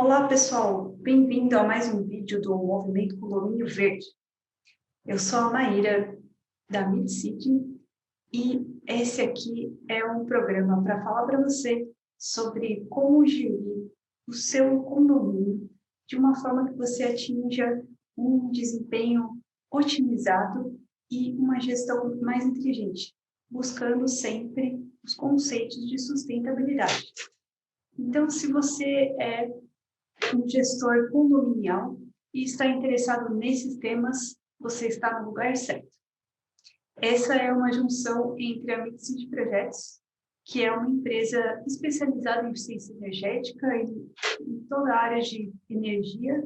Olá, pessoal! Bem-vindo a mais um vídeo do Movimento Condomínio Verde. Eu sou a Maíra, da MidCity, e esse aqui é um programa para falar para você sobre como gerir o seu condomínio de uma forma que você atinja um desempenho otimizado e uma gestão mais inteligente, buscando sempre os conceitos de sustentabilidade. Então, se você é um gestor condominial e está interessado nesses temas, você está no lugar certo. Essa é uma junção entre a MidCity Projetos, que é uma empresa especializada em eficiência energética e em toda a área de energia,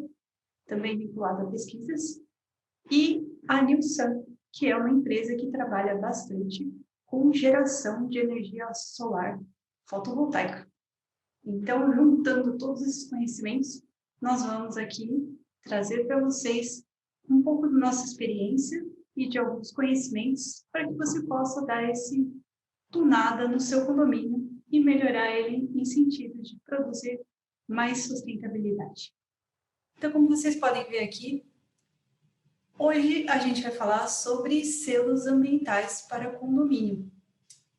também vinculada a pesquisas, e a Nilsan, que é uma empresa que trabalha bastante com geração de energia solar fotovoltaica. Então, juntando todos esses conhecimentos, nós vamos aqui trazer para vocês um pouco da nossa experiência e de alguns conhecimentos para que você possa dar esse tunada no seu condomínio e melhorar ele em sentido de produzir mais sustentabilidade. Então, como vocês podem ver aqui, hoje a gente vai falar sobre selos ambientais para condomínio.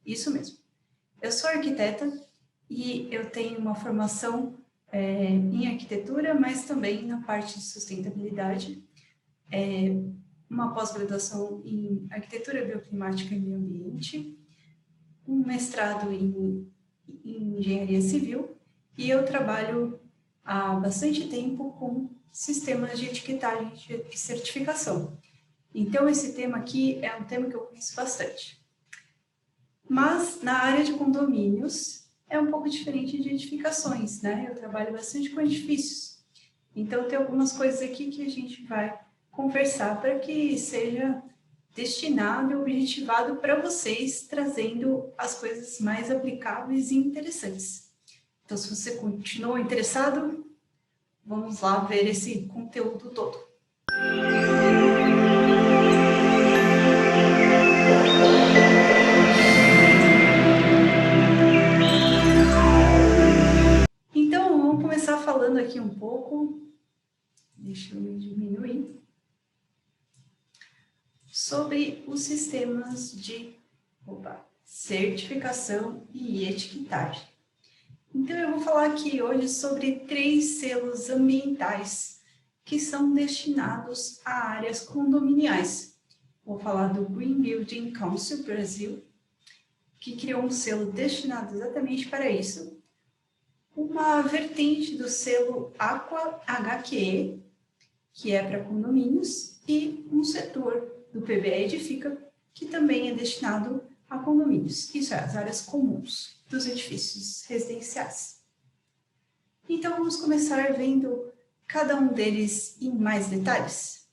Isso mesmo. Eu sou arquiteta e eu tenho uma formação em arquitetura, mas também na parte de sustentabilidade, uma pós-graduação em arquitetura bioclimática e meio ambiente, um mestrado em engenharia civil, e eu trabalho há bastante tempo com sistemas de etiquetagem e certificação. Então, esse tema aqui é um tema que eu conheço bastante. Mas, na área de condomínios, é um pouco diferente de edificações, né? Eu trabalho bastante com edifícios. Então, tem algumas coisas aqui que a gente vai conversar para que seja destinado e objetivado para vocês, trazendo as coisas mais aplicáveis e interessantes. Então, se você continuou interessado, vamos lá ver esse conteúdo todo. Então, vamos começar falando aqui um pouco, deixa eu diminuir, sobre os sistemas de certificação e etiquetagem. Então, eu vou falar aqui hoje sobre 3 selos ambientais que são destinados a áreas condominiais. Vou falar do Green Building Council Brasil, que criou um selo destinado exatamente para isso, uma vertente do selo Aqua HQE, que é para condomínios, e um setor do PBE Edifica, que também é destinado a condomínios, isso é, as áreas comuns dos edifícios residenciais. Então, vamos começar vendo cada um deles em mais detalhes.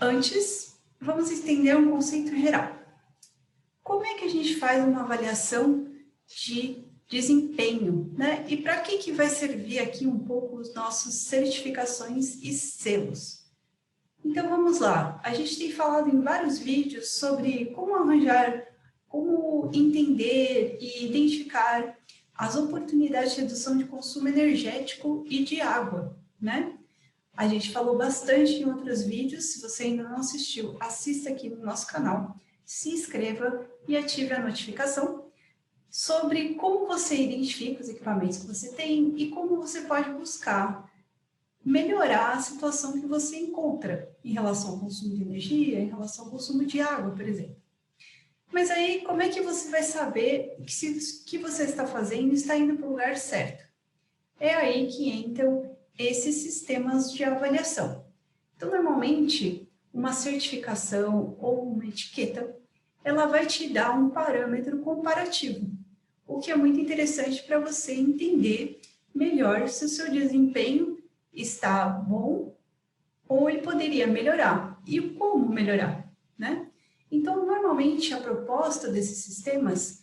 Antes, vamos entender um conceito geral. Como é que a gente faz uma avaliação de desempenho, né? E para que vai servir aqui um pouco os nossos certificações e selos? Então, vamos lá. A gente tem falado em vários vídeos sobre como arranjar, como entender e identificar as oportunidades de redução de consumo energético e de água, né? A gente falou bastante em outros vídeos. Se você ainda não assistiu, assista aqui no nosso canal, se inscreva e ative a notificação sobre como você identifica os equipamentos que você tem e como você pode buscar melhorar a situação que você encontra em relação ao consumo de energia, em relação ao consumo de água, por exemplo. Mas aí, como é que você vai saber que se o que você está fazendo está indo para o lugar certo? É aí que entram esses sistemas de avaliação. Então, normalmente, uma certificação ou uma etiqueta, ela vai te dar um parâmetro comparativo, o que é muito interessante para você entender melhor se o seu desempenho está bom ou ele poderia melhorar e como melhorar, né? Então, normalmente, a proposta desses sistemas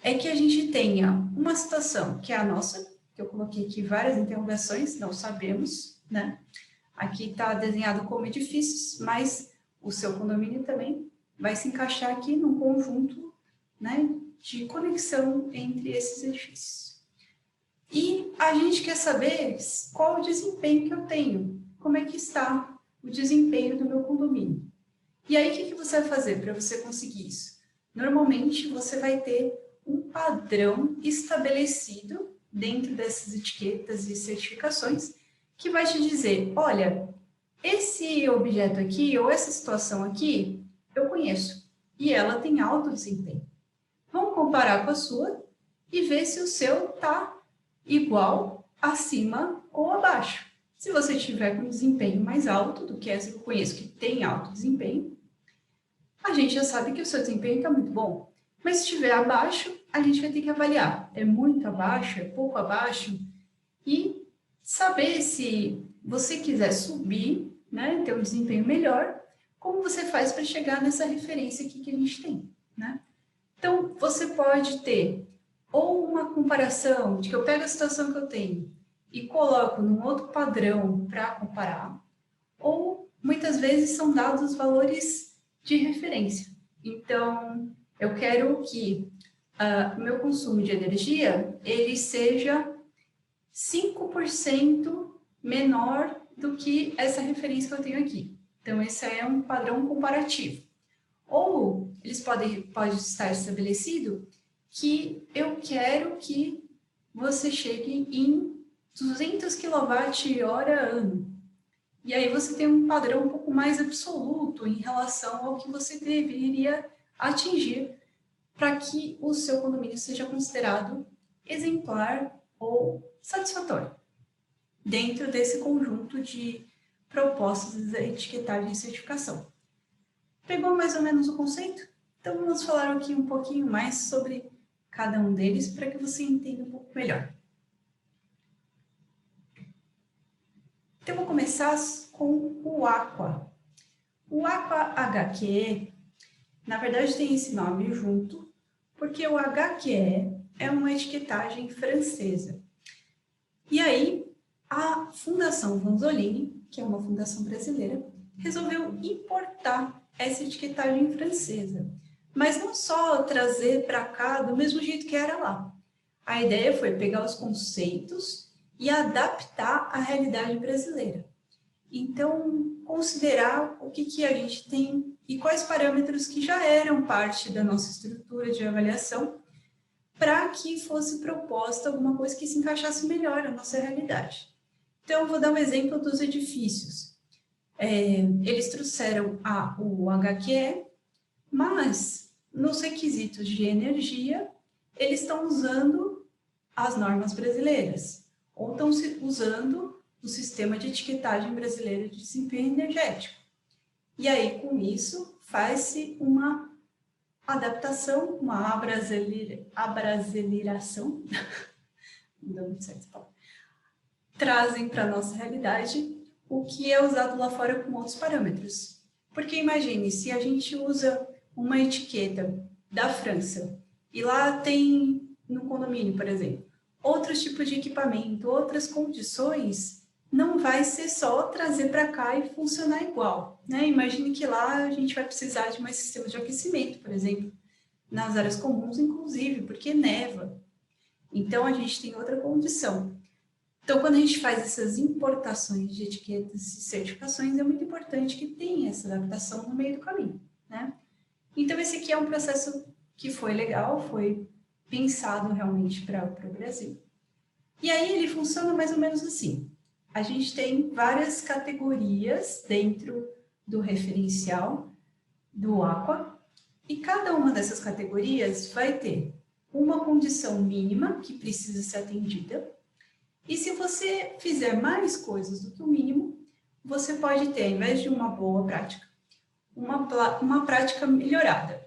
é que a gente tenha uma situação que é a nossa, que eu coloquei aqui várias interrogações, não sabemos, né? Aqui está desenhado como edifícios, mas o seu condomínio também vai se encaixar aqui num conjunto, né, de conexão entre esses edifícios. E a gente quer saber qual o desempenho que eu tenho, como é que está o desempenho do meu condomínio. E aí, o que você vai fazer para você conseguir isso? Normalmente, você vai ter um padrão estabelecido dentro dessas etiquetas e certificações que vai te dizer, olha, esse objeto aqui ou essa situação aqui, eu conheço e ela tem alto desempenho. Vamos comparar com a sua e ver se o seu está igual, acima ou abaixo. Se você tiver com desempenho mais alto do que essa que eu conheço, que tem alto desempenho, a gente já sabe que o seu desempenho está muito bom. Mas se estiver abaixo, a gente vai ter que avaliar. É muito abaixo, é pouco abaixo? E saber se você quiser subir, né, ter um desempenho melhor, como você faz para chegar nessa referência aqui que a gente tem, né? Então, você pode ter ou uma comparação de que eu pego a situação que eu tenho e coloco num outro padrão para comparar, ou muitas vezes são dados valores de referência. Então, eu quero que o meu consumo de energia ele seja 5% menor do que essa referência que eu tenho aqui. Então, esse é um padrão comparativo. Ou eles pode estar estabelecido que eu quero que você chegue em 200 kWh ano. E aí você tem um padrão um pouco mais absoluto em relação ao que você deveria atingir para que o seu condomínio seja considerado exemplar ou satisfatório dentro desse conjunto de propostas de etiquetagem e certificação. Pegou mais ou menos o conceito? Então vamos falar aqui um pouquinho mais sobre cada um deles para que você entenda um pouco melhor. Então, vou começar com o Aqua. O Aqua HQE, na verdade, tem esse nome junto, porque o HQE é uma etiquetagem francesa. E aí, a Fundação Vanzolini, que é uma fundação brasileira, resolveu importar essa etiquetagem francesa. Mas não só trazer para cá do mesmo jeito que era lá. A ideia foi pegar os conceitos e adaptar à realidade brasileira. Então, considerar o que a gente tem e quais parâmetros que já eram parte da nossa estrutura de avaliação para que fosse proposta alguma coisa que se encaixasse melhor na nossa realidade. Então, eu vou dar um exemplo dos edifícios. Eles trouxeram o HQE, mas nos requisitos de energia, eles estão usando as normas brasileiras, ou estão usando o sistema de etiquetagem brasileiro de desempenho energético. E aí, com isso, faz-se uma adaptação, uma abrasileiração, não deu muito certo falar, trazem para a nossa realidade o que é usado lá fora com outros parâmetros. Porque imagine, se a gente usa uma etiqueta da França e lá tem, no condomínio, por exemplo, outros tipos de equipamento, outras condições, não vai ser só trazer para cá e funcionar igual, né? Imagine que lá a gente vai precisar de mais sistemas de aquecimento, por exemplo, nas áreas comuns, inclusive, porque neva. Então, a gente tem outra condição. Então, quando a gente faz essas importações de etiquetas e certificações, é muito importante que tenha essa adaptação no meio do caminho, né? Então, esse aqui é um processo que foi legal, foi pensado realmente para o Brasil. E aí, ele funciona mais ou menos assim. A gente tem várias categorias dentro do referencial do Aqua, e cada uma dessas categorias vai ter uma condição mínima que precisa ser atendida, e se você fizer mais coisas do que o mínimo, você pode ter, ao invés de uma boa prática, uma prática melhorada.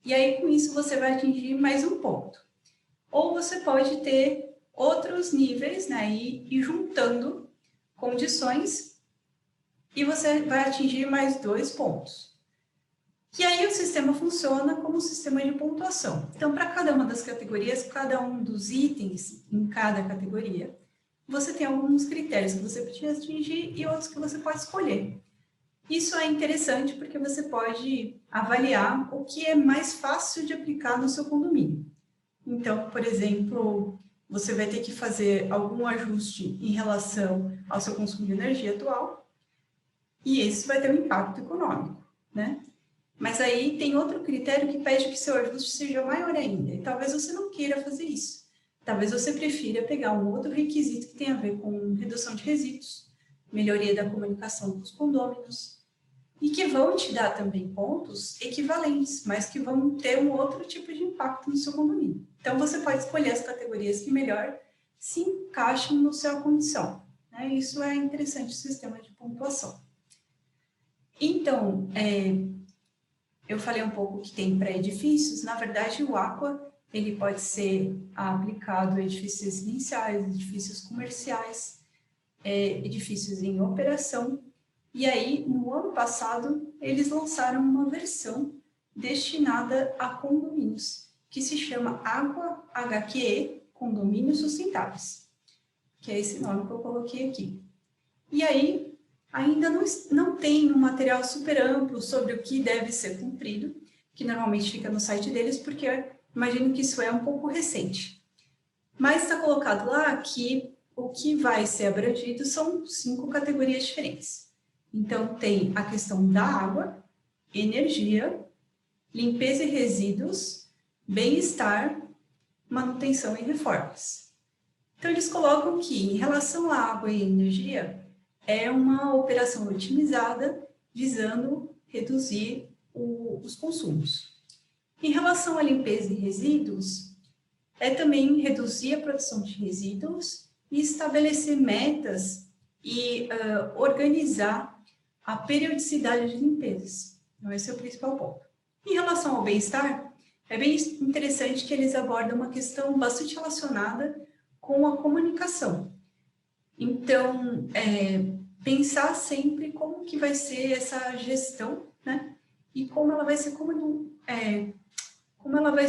E aí, com isso, você vai atingir mais um ponto. Ou você pode ter outros níveis, né, e juntando condições, e você vai atingir mais 2 pontos. E aí o sistema funciona como um sistema de pontuação. Então, para cada uma das categorias, cada um dos itens em cada categoria, você tem alguns critérios que você precisa atingir e outros que você pode escolher. Isso é interessante porque você pode avaliar o que é mais fácil de aplicar no seu condomínio. Então, por exemplo, você vai ter que fazer algum ajuste em relação ao seu consumo de energia atual, e esse vai ter um impacto econômico, né? Mas aí tem outro critério que pede que seu ajuste seja maior ainda, e talvez você não queira fazer isso. Talvez você prefira pegar um outro requisito que tem a ver com redução de resíduos, melhoria da comunicação com os condôminos, e que vão te dar também pontos equivalentes, mas que vão ter um outro tipo de impacto no seu condomínio. Então, você pode escolher as categorias que melhor se encaixam na sua condição, né? Isso é interessante, o sistema de pontuação. Então, eu falei um pouco que tem para edifícios. Na verdade, o Aqua ele pode ser aplicado a edifícios residenciais, edifícios comerciais, edifícios em operação. E aí, no ano passado, eles lançaram uma versão destinada a condomínios, que se chama Aqua HQE Condomínios Sustentáveis, que é esse nome que eu coloquei aqui. E aí, ainda não tem um material super amplo sobre o que deve ser cumprido, que normalmente fica no site deles, porque eu imagino que isso é um pouco recente. Mas está colocado lá que o que vai ser abrangido são 5 categorias diferentes. Então, tem a questão da água, energia, limpeza e resíduos, bem-estar, manutenção e reformas. Então, eles colocam que, em relação à água e energia, é uma operação otimizada visando reduzir os consumos. Em relação à limpeza e resíduos, é também reduzir a produção de resíduos e estabelecer metas e organizar a periodicidade de limpezas. Então, esse é o principal ponto. Em relação ao bem-estar, é bem interessante que eles abordam uma questão bastante relacionada com a comunicação. Então, pensar sempre como que vai ser essa gestão, né? E como ela vai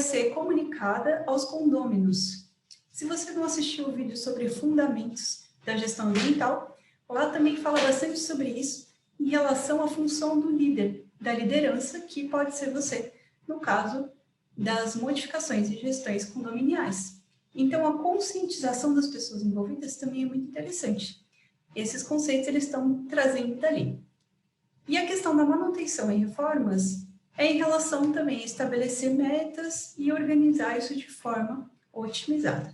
ser comunicada aos condôminos. Se você não assistiu o vídeo sobre fundamentos da gestão ambiental, lá também fala bastante sobre isso em relação à função do líder, da liderança, que pode ser você, no caso das modificações e gestões condominiais. Então, a conscientização das pessoas envolvidas também é muito interessante. Esses conceitos eles estão trazendo dali. E a questão da manutenção e reformas é em relação também a estabelecer metas e organizar isso de forma otimizada.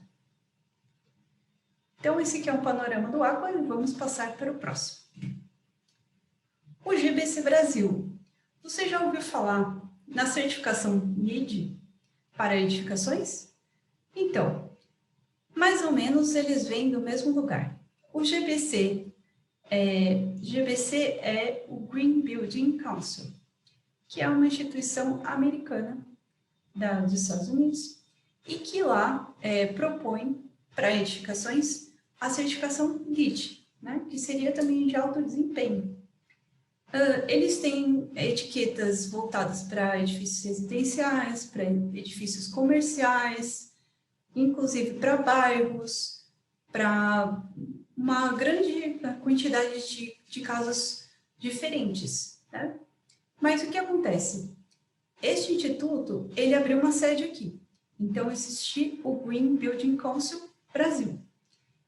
Então, esse aqui é um panorama do Aqua e vamos passar para o próximo. O GBC Brasil. Você já ouviu falar na certificação LEED para edificações? Então, mais ou menos eles vêm do mesmo lugar. O GBC é o Green Building Council, que é uma instituição americana dos Estados Unidos e que lá propõe para edificações a certificação LEED, né, que seria também de alto desempenho. Eles têm etiquetas voltadas para edifícios residenciais, para edifícios comerciais, inclusive para bairros, para uma grande quantidade de casos diferentes, né? Mas o que acontece? Este instituto, ele abriu uma sede aqui. Então, existe o Green Building Council Brasil.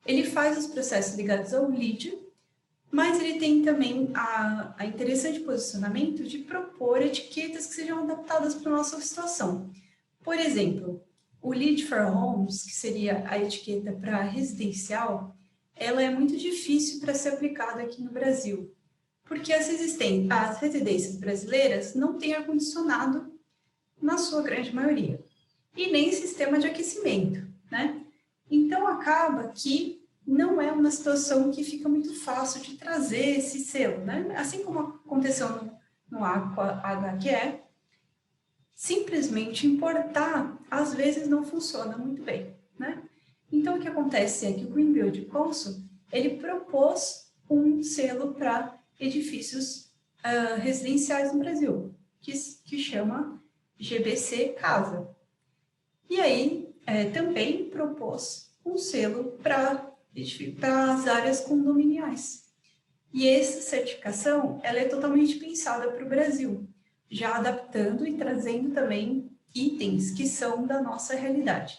Ele faz os processos ligados ao LEED, mas ele tem também a interessante posicionamento de propor etiquetas que sejam adaptadas para a nossa situação. Por exemplo, o LEED for Homes, que seria a etiqueta para residencial, ela é muito difícil para ser aplicada aqui no Brasil, porque as residências brasileiras não têm ar-condicionado na sua grande maioria, e nem sistema de aquecimento, né? Então, acaba que não é uma situação que fica muito fácil de trazer esse selo, né? Assim como aconteceu no Aqua HQE, simplesmente importar, às vezes, não funciona muito bem, né? Então, o que acontece é que o Green Building Council, ele propôs um selo para edifícios residenciais no Brasil, que chama GBC Casa. E aí, também propôs um selo para as áreas condominiais. E essa certificação, ela é totalmente pensada para o Brasil, já adaptando e trazendo também itens que são da nossa realidade.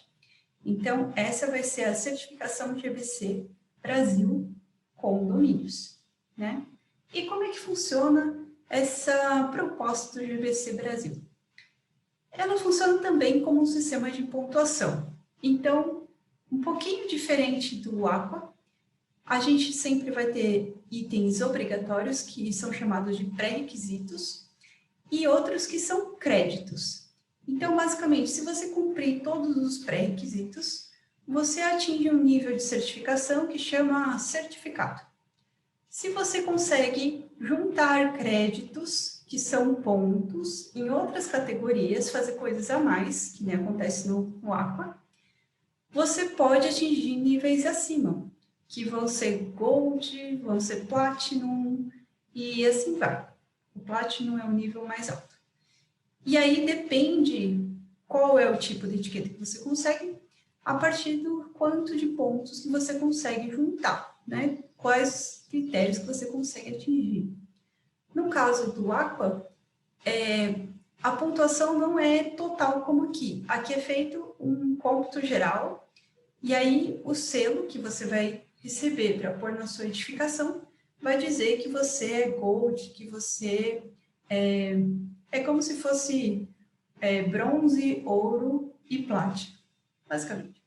Então, essa vai ser a certificação GBC Brasil Condomínios, né? E como é que funciona essa proposta do GBC Brasil? Ela funciona também como um sistema de pontuação. Então, um pouquinho diferente do Aqua, a gente sempre vai ter itens obrigatórios, que são chamados de pré-requisitos, e outros que são créditos. Então, basicamente, se você cumprir todos os pré-requisitos, você atinge um nível de certificação que chama certificado. Se você consegue juntar créditos, que são pontos, em outras categorias, fazer coisas a mais, que nem acontece no Aqua, você pode atingir níveis acima, que vão ser Gold, vão ser Platinum, e assim vai. O Platinum é o nível mais alto. E aí depende qual é o tipo de etiqueta que você consegue, a partir do quanto de pontos que você consegue juntar, né? Quais critérios que você consegue atingir. No caso do Aqua, a pontuação não é total como aqui. Aqui é feito um cômputo geral, e aí o selo que você vai receber para pôr na sua edificação vai dizer que você é Gold, que você é como se fosse bronze, ouro e platina, basicamente.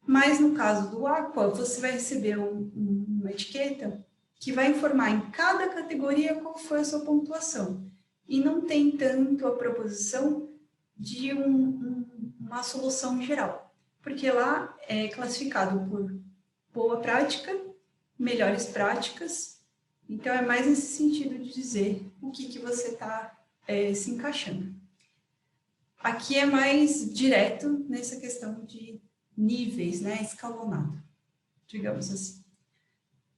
Mas no caso do Aqua, você vai receber uma etiqueta que vai informar em cada categoria qual foi a sua pontuação. E não tem tanto a proposição de uma solução geral, porque lá é classificado por boa prática, melhores práticas, então é mais nesse sentido de dizer o que você está se encaixando. Aqui é mais direto nessa questão de níveis, né, escalonado, digamos assim.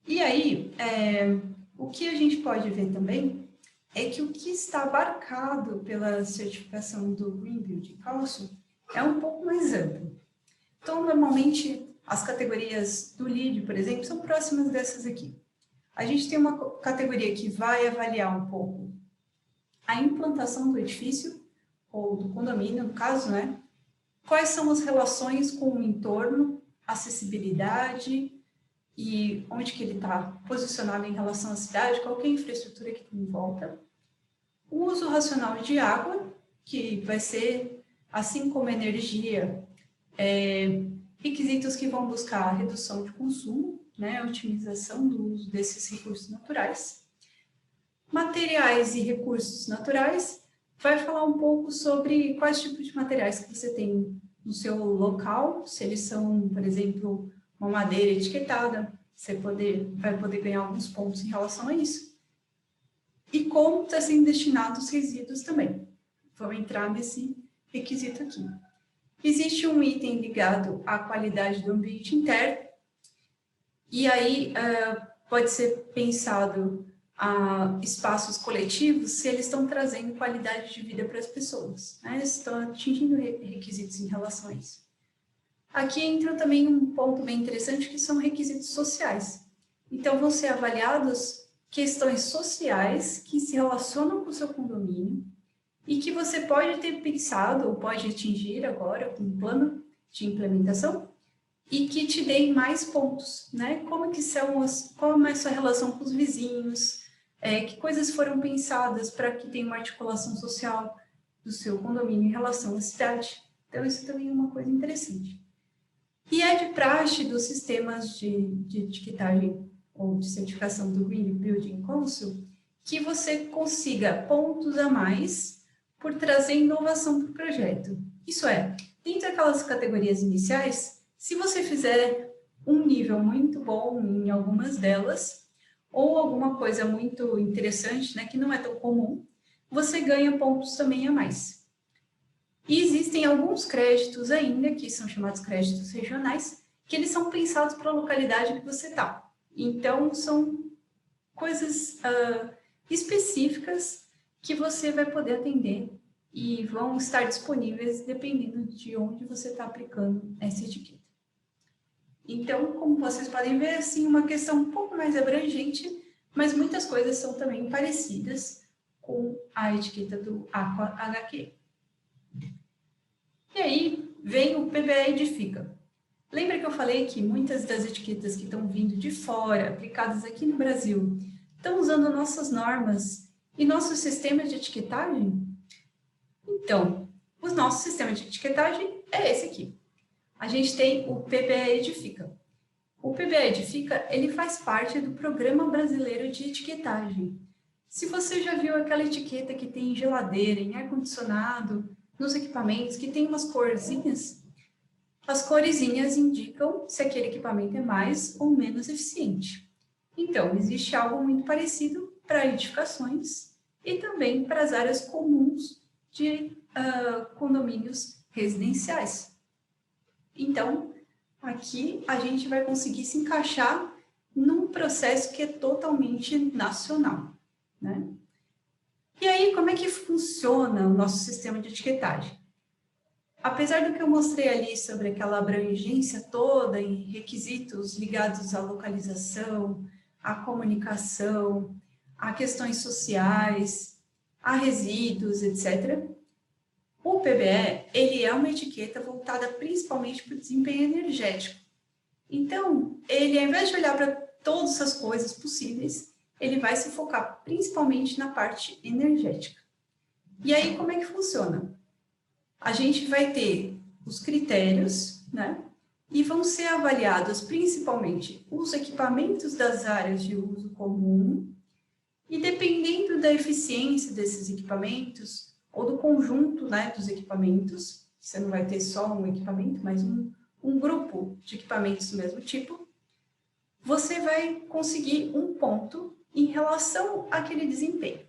E aí, o que a gente pode ver também é que o que está abarcado pela certificação do Green Building Council é um pouco mais amplo. Então, normalmente, as categorias do LEED, por exemplo, são próximas dessas aqui. A gente tem uma categoria que vai avaliar um pouco a implantação do edifício, ou do condomínio, no caso, né? Quais são as relações com o entorno, acessibilidade e onde que ele está posicionado em relação à cidade, qual que é a infraestrutura que tem em volta. O uso racional de água, que vai ser, assim como energia, requisitos que vão buscar a redução de consumo, né, a otimização do uso desses recursos naturais. Materiais e recursos naturais, vai falar um pouco sobre quais tipos de materiais que você tem no seu local, se eles são, por exemplo, uma madeira etiquetada, você vai poder ganhar alguns pontos em relação a isso. E como está sendo destinado os resíduos também. Vamos entrar nesse requisito aqui. Existe um item ligado à qualidade do ambiente interno, e aí pode ser pensado espaços coletivos se eles estão trazendo qualidade de vida para as pessoas, né? Eles estão atingindo requisitos em relação a isso. Aqui entra também um ponto bem interessante, que são requisitos sociais. Então, vão ser avaliados questões sociais que se relacionam com o seu condomínio e que você pode ter pensado ou pode atingir agora com um plano de implementação e que te deem mais pontos, né? Como é a sua relação com os vizinhos, que coisas foram pensadas para que tenha uma articulação social do seu condomínio em relação à cidade. Então, isso também é uma coisa interessante. E é de praxe dos sistemas de etiquetagem ou de certificação do Green Building Council que você consiga pontos a mais por trazer inovação para o projeto. Isso é, dentro daquelas categorias iniciais, se você fizer um nível muito bom em algumas delas, ou alguma coisa muito interessante, né, que não é tão comum, você ganha pontos também a mais. E existem alguns créditos ainda, que são chamados créditos regionais, que eles são pensados para a localidade que você está. Então, são coisas específicas que você vai poder atender e vão estar disponíveis dependendo de onde você está aplicando essa etiqueta. Então, como vocês podem ver, assim, uma questão um pouco mais abrangente, mas muitas coisas são também parecidas com a etiqueta do Aqua HQ. E aí, vem o PBE Edifica. Lembra que eu falei que muitas das etiquetas que estão vindo de fora, aplicadas aqui no Brasil, estão usando nossas normas e nossos sistemas de etiquetagem? Então, o nosso sistema de etiquetagem é esse aqui. A gente tem o PBE Edifica. O PBE Edifica, ele faz parte do Programa Brasileiro de Etiquetagem. Se você já viu aquela etiqueta que tem em geladeira, em ar-condicionado, nos equipamentos, que tem umas corzinhas, as coresinhas indicam se aquele equipamento é mais ou menos eficiente. Então, existe algo muito parecido para edificações e também para as áreas comuns de condomínios residenciais. Então, aqui a gente vai conseguir se encaixar num processo que é totalmente nacional, né? E aí, como é que funciona o nosso sistema de etiquetagem? Apesar do que eu mostrei ali sobre aquela abrangência toda em requisitos ligados à localização, à comunicação, a questões sociais, a resíduos, etc., o PBE, ele é uma etiqueta voltada principalmente para o desempenho energético. Então, ele, ao invés de olhar para todas as coisas possíveis, ele vai se focar principalmente na parte energética. E aí, como é que funciona? A gente vai ter os critérios, né? E vão ser avaliados principalmente os equipamentos das áreas de uso comum, e dependendo da eficiência desses equipamentos, ou do conjunto, né, dos equipamentos, você não vai ter só um equipamento, mas um grupo de equipamentos do mesmo tipo, você vai conseguir um ponto em relação àquele desempenho.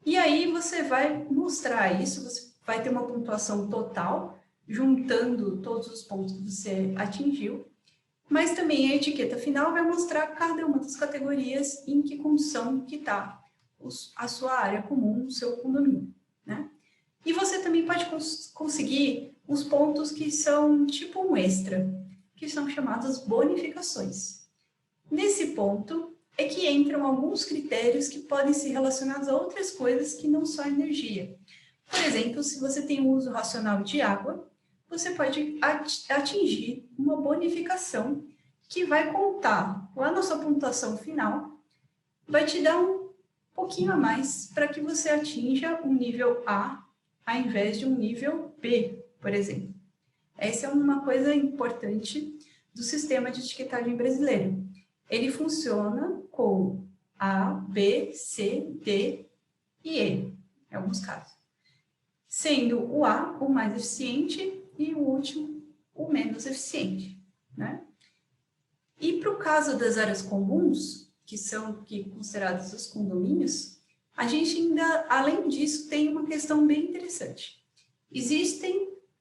E aí você vai mostrar isso, você vai ter uma pontuação total, juntando todos os pontos que você atingiu, mas também a etiqueta final vai mostrar cada uma das categorias em que condição que está a sua área comum, o seu condomínio, né? E você também pode conseguir os pontos que são tipo um extra, que são chamadas bonificações. Nesse ponto é que entram alguns critérios que podem ser relacionados a outras coisas que não só energia. Por exemplo, se você tem um uso racional de água, você pode atingir uma bonificação que vai contar lá na sua pontuação final, vai te dar um pouquinho a mais para que você atinja um nível A ao invés de um nível B, por exemplo. Essa é uma coisa importante do sistema de etiquetagem brasileiro. Ele funciona com A, B, C, D e E, em alguns casos. Sendo o A o mais eficiente e o último o menos eficiente, né? E para o caso das áreas comuns, que são consideradas os condomínios, a gente ainda, além disso, tem uma questão bem interessante. Existe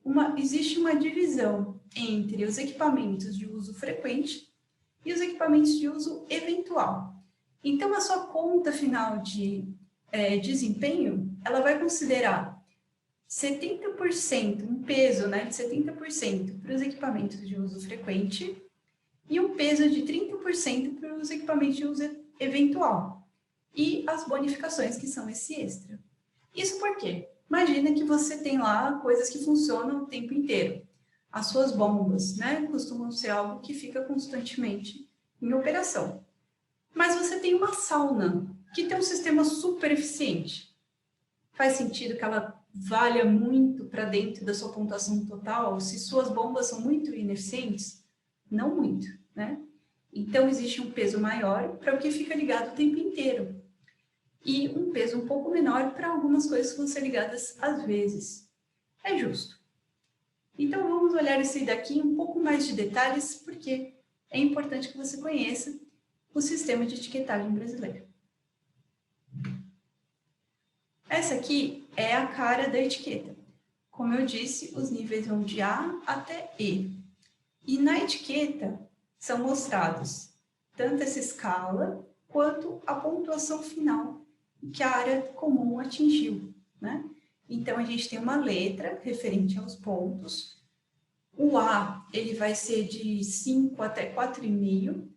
uma divisão entre os equipamentos de uso frequente e os equipamentos de uso eventual. Então, a sua conta final de desempenho, ela vai considerar 70%, um peso, né, de 70% para os equipamentos de uso frequente e um peso de 30% para os equipamentos de uso eventual. E as bonificações, que são esse extra. Isso por quê? Imagina que você tem lá coisas que funcionam o tempo inteiro. As suas bombas, né, costumam ser algo que fica constantemente em operação. Mas você tem uma sauna que tem um sistema super eficiente. Faz sentido que ela valha muito para dentro da sua pontuação total se suas bombas são muito ineficientes? Não muito, né? Então, existe um peso maior para o que fica ligado o tempo inteiro. E um peso um pouco menor para algumas coisas que vão ser ligadas às vezes. É justo. Então, vamos olhar isso daqui em um pouco mais de detalhes, porque é importante que você conheça o sistema de etiquetagem brasileiro. Essa aqui é a cara da etiqueta. Como eu disse, os níveis vão de A até E. E na etiqueta são mostrados tanto essa escala quanto a pontuação final que a área comum atingiu, né? Então, a gente tem uma letra referente aos pontos. O A, ele vai ser de 5 até 4,5.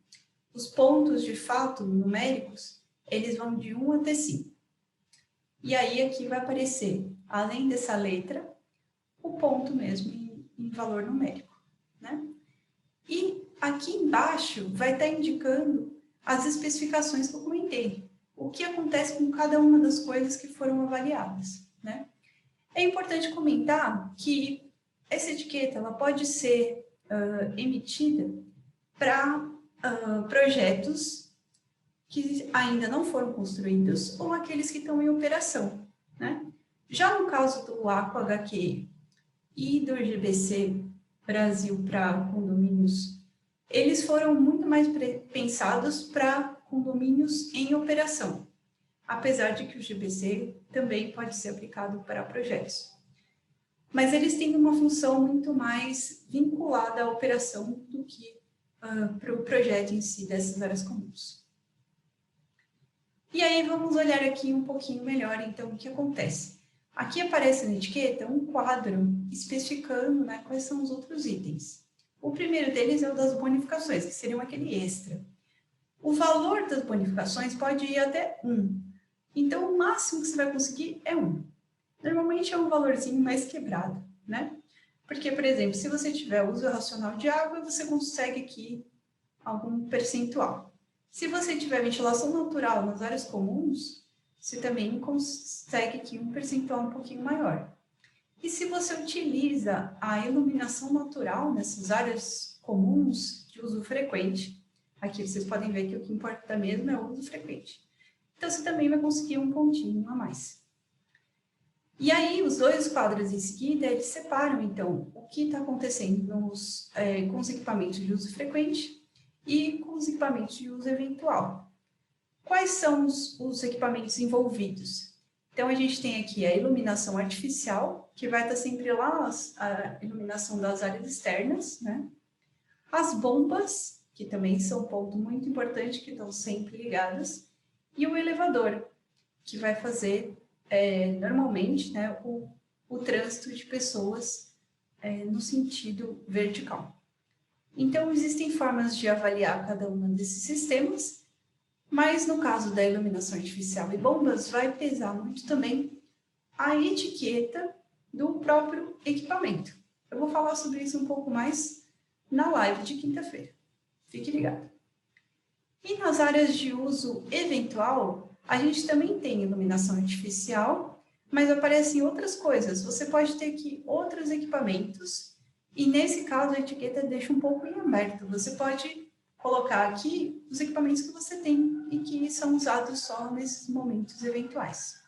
Os pontos, de fato, numéricos, eles vão de 1 até 5. E aí, aqui vai aparecer, além dessa letra, o ponto mesmo em valor numérico, né? E aqui embaixo vai estar indicando as especificações que eu comentei, o que acontece com cada uma das coisas que foram avaliadas, né? É importante comentar que essa etiqueta ela pode ser emitida para projetos que ainda não foram construídos ou aqueles que estão em operação, né? Já no caso do Aqua HQ e do GBC Brasil para condomínios, eles foram muito mais pensados para condomínios em operação, apesar de que o GBC também pode ser aplicado para projetos. Mas eles têm uma função muito mais vinculada à operação do que para o projeto em si dessas áreas comuns. E aí vamos olhar aqui um pouquinho melhor, então, o que acontece. Aqui aparece na etiqueta um quadro especificando, né, quais são os outros itens. O primeiro deles é o das bonificações, que seriam aquele extra. O valor das bonificações pode ir até 1. Então, o máximo que você vai conseguir é 1. Normalmente é um valorzinho mais quebrado, né? Porque, por exemplo, se você tiver uso racional de água, você consegue aqui algum percentual. Se você tiver ventilação natural nas áreas comuns, você também consegue aqui um percentual um pouquinho maior. E se você utiliza a iluminação natural nessas áreas comuns de uso frequente, aqui vocês podem ver que o que importa mesmo é o uso frequente. Então, você também vai conseguir um pontinho a mais. E aí, os dois quadros em seguida, eles separam, então, o que está acontecendo com os equipamentos de uso frequente e com os equipamentos de uso eventual. Quais são os equipamentos envolvidos? Então, a gente tem aqui a iluminação artificial, que vai estar sempre lá, a iluminação das áreas externas, né? As bombas, que também são um ponto muito importante, que estão sempre ligadas, e o elevador, que vai fazer, normalmente, né, o trânsito de pessoas no sentido vertical. Então, existem formas de avaliar cada um desses sistemas, mas no caso da iluminação artificial e bombas, vai pesar muito também a etiqueta do próprio equipamento. Eu vou falar sobre isso um pouco mais na live de quinta-feira. Fique ligado. E nas áreas de uso eventual, a gente também tem iluminação artificial, mas aparecem outras coisas. Você pode ter aqui outros equipamentos, e nesse caso a etiqueta deixa um pouco em aberto. Você pode colocar aqui os equipamentos que você tem e que são usados só nesses momentos eventuais.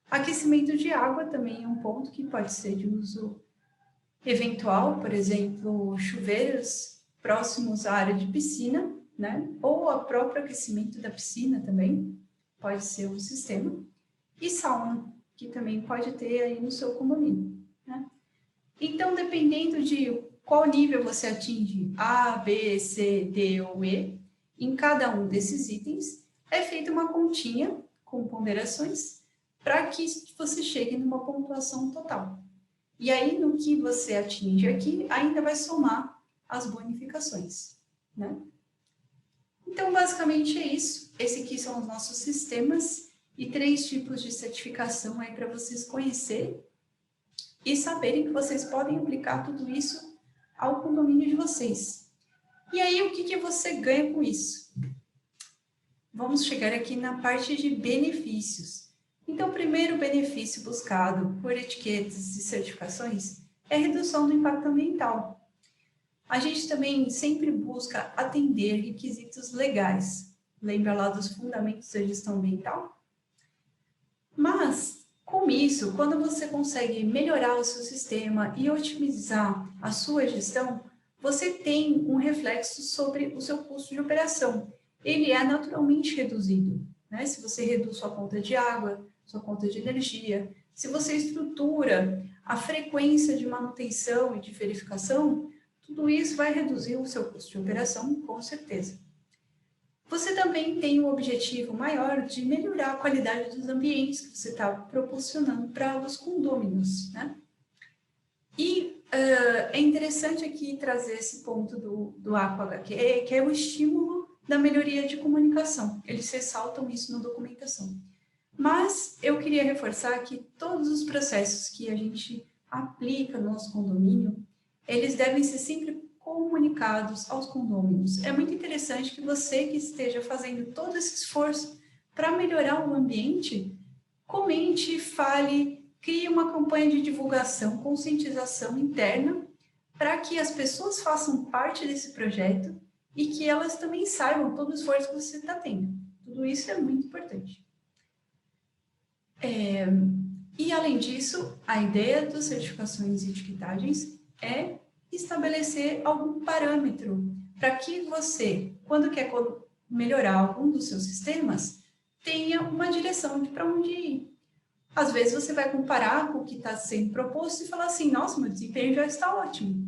Aquecimento de água também é um ponto que pode ser de uso eventual, por exemplo, chuveiros próximos à área de piscina, né? Ou o próprio aquecimento da piscina também pode ser um sistema. E sauna, que também pode ter aí no seu condomínio, né? Então, dependendo de qual nível você atinge, A, B, C, D ou E, em cada um desses itens, é feita uma continha com ponderações para que você chegue numa pontuação total. E aí, no que você atinge aqui, ainda vai somar as bonificações, né? Então, basicamente é isso. Esse aqui são os nossos sistemas e 3 tipos de certificação aí para vocês conhecerem e saberem que vocês podem aplicar tudo isso ao condomínio de vocês. E aí, o que você ganha com isso? Vamos chegar aqui na parte de benefícios. Então, o primeiro benefício buscado por etiquetas e certificações é a redução do impacto ambiental. A gente também sempre busca atender requisitos legais. Lembra lá dos fundamentos da gestão ambiental? Mas, com isso, quando você consegue melhorar o seu sistema e otimizar a sua gestão, você tem um reflexo sobre o seu custo de operação. Ele é naturalmente reduzido, né? Se você reduz sua conta de água, sua conta de energia, se você estrutura a frequência de manutenção e de verificação, tudo isso vai reduzir o seu custo de operação, com certeza. Você também tem um objetivo maior de melhorar a qualidade dos ambientes que você está proporcionando para os condôminos, né? E é interessante aqui trazer esse ponto do Aqua, que é o estímulo da melhoria de comunicação. Eles ressaltam isso na documentação. Mas eu queria reforçar que todos os processos que a gente aplica no nosso condomínio, eles devem ser sempre comunicados aos condôminos. É muito interessante que você que esteja fazendo todo esse esforço para melhorar o ambiente, comente, fale, crie uma campanha de divulgação, conscientização interna, para que as pessoas façam parte desse projeto e que elas também saibam todo o esforço que você está tendo. Tudo isso é muito importante. E, além disso, a ideia das certificações e etiquetagens é estabelecer algum parâmetro para que você, quando quer melhorar algum dos seus sistemas, tenha uma direção de para onde ir. Às vezes você vai comparar com o que está sendo proposto e falar assim, nossa, meu desempenho já está ótimo.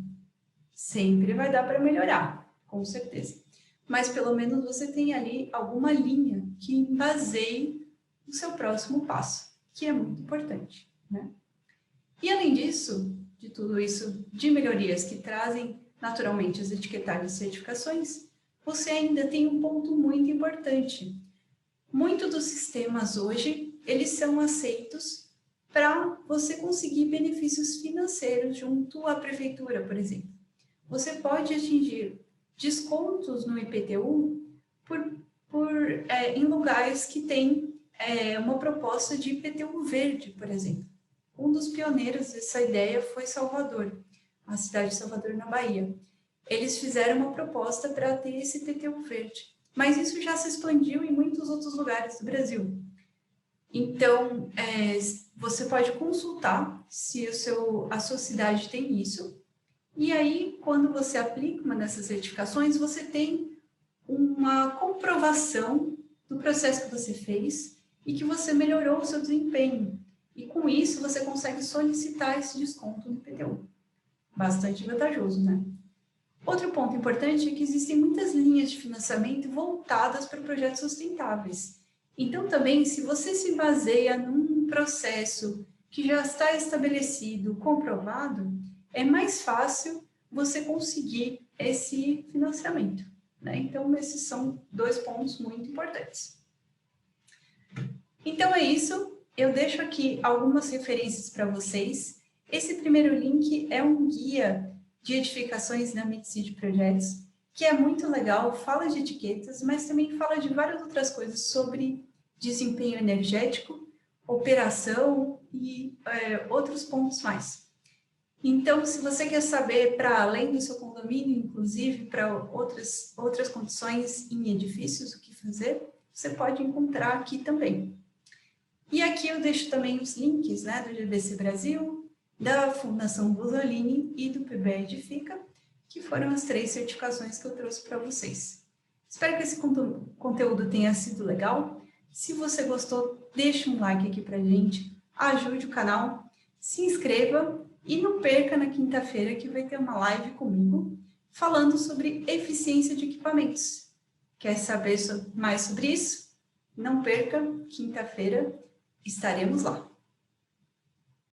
Sempre vai dar para melhorar, com certeza. Mas pelo menos você tem ali alguma linha que baseie o seu próximo passo, que é muito importante, né? E além disso, de tudo isso, de melhorias que trazem naturalmente as etiquetagens e certificações, você ainda tem um ponto muito importante. Muitos dos sistemas hoje, eles são aceitos para você conseguir benefícios financeiros junto à prefeitura, por exemplo. Você pode atingir descontos no IPTU em lugares que têm uma proposta de IPTU verde, por exemplo. Um dos pioneiros dessa ideia foi Salvador, a cidade de Salvador, na Bahia. Eles fizeram uma proposta para ter esse IPTU verde, mas isso já se expandiu em muitos outros lugares do Brasil. Então, você pode consultar se a sua cidade tem isso, e aí, quando você aplica uma dessas certificações, você tem uma comprovação do processo que você fez e que você melhorou o seu desempenho. E com isso, você consegue solicitar esse desconto no IPTU. Bastante vantajoso, né? Outro ponto importante é que existem muitas linhas de financiamento voltadas para projetos sustentáveis. Então, também, se você se baseia num processo que já está estabelecido, comprovado, é mais fácil você conseguir esse financiamento, né? Então, esses são 2 pontos muito importantes. Então, é isso. Eu deixo aqui algumas referências para vocês. Esse primeiro link é um guia de edificações da MidCity Projetos, que é muito legal, fala de etiquetas, mas também fala de várias outras coisas sobre desempenho energético, operação e outros pontos mais. Então, se você quer saber para além do seu condomínio, inclusive para outras condições em edifícios, o que fazer, você pode encontrar aqui também. E aqui eu deixo também os links, né, do GBC Brasil, da Fundação Busolini e do PBE Edifica, que foram as 3 certificações que eu trouxe para vocês. Espero que esse conteúdo tenha sido legal. Se você gostou, deixe um like aqui para a gente, ajude o canal, se inscreva e não perca na quinta-feira que vai ter uma live comigo falando sobre eficiência de equipamentos. Quer saber mais sobre isso? Não perca, quinta-feira estaremos lá.